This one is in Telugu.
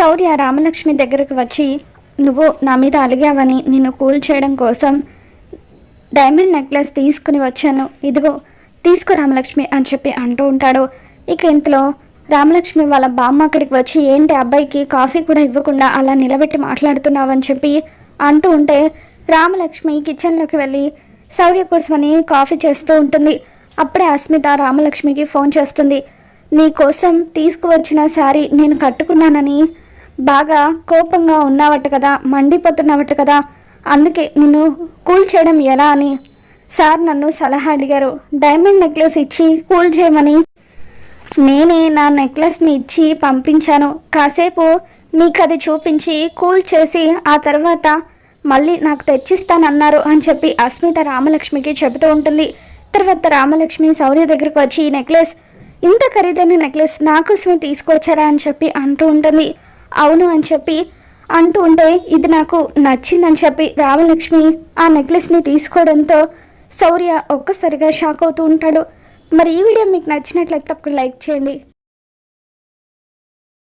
శౌర్య రామలక్ష్మి దగ్గరకు వచ్చి నువ్వు నా మీద అలిగావని నిన్ను కూల్ చేయడం కోసం డైమండ్ నెక్లెస్ తీసుకుని వచ్చాను, ఇదిగో తీసుకో రామలక్ష్మి అని చెప్పి అంటూ ఉంటాడు. ఇక ఇంతలో రామలక్ష్మి వాళ్ళ బామ్మ అక్కడికి వచ్చి ఏంటి అబ్బాయికి కాఫీ కూడా ఇవ్వకుండా అలా నిలబెట్టి మాట్లాడుతున్నావని చెప్పి అంటూ ఉంటే రామలక్ష్మి కిచెన్లోకి వెళ్ళి శౌర్య కోసమని కాఫీ చేస్తూ ఉంటుంది. అప్పుడే అస్మిత రామలక్ష్మికి ఫోన్ చేస్తుంది. నీ కోసం తీసుకువచ్చిన శారీ నేను కట్టుకున్నానని బాగా కోపంగా ఉన్నావట కదా, మండిపోతున్నావట కదా, అందుకే నిన్ను కూల్ చేయడం ఎలా అని సార్ నన్ను సలహా అడిగారు. డైమండ్ నెక్లెస్ ఇచ్చి కూల్ చేయమని నేనే నా నెక్లెస్ని ఇచ్చి పంపించాను. కాసేపు నీకు అది చూపించి కూల్ చేసి ఆ తర్వాత మళ్ళీ నాకు తెచ్చిస్తానన్నారు అని చెప్పి అస్మిత రామలక్ష్మికి చెబుతూ ఉంటుంది. తర్వాత రామలక్ష్మి శౌర్య దగ్గరకు వచ్చి ఈ నెక్లెస్, ఇంత ఖరీదైన నెక్లెస్ నాకోసమే తీసుకొచ్చారా అని చెప్పి అంటూ ఉంటుంది. అవును అని చెప్పి అంటూ ఉంటే ఇది నాకు నచ్చిందని చెప్పి రామలక్ష్మి ఆ నెక్లెస్ని తీసుకోవడంతో శౌర్య ఒక్కసారిగా షాక్ అవుతూ ఉంటాడు. మరి ఈ వీడియో మీకు నచ్చినట్లయితే తప్పకుండా లైక్ చేయండి.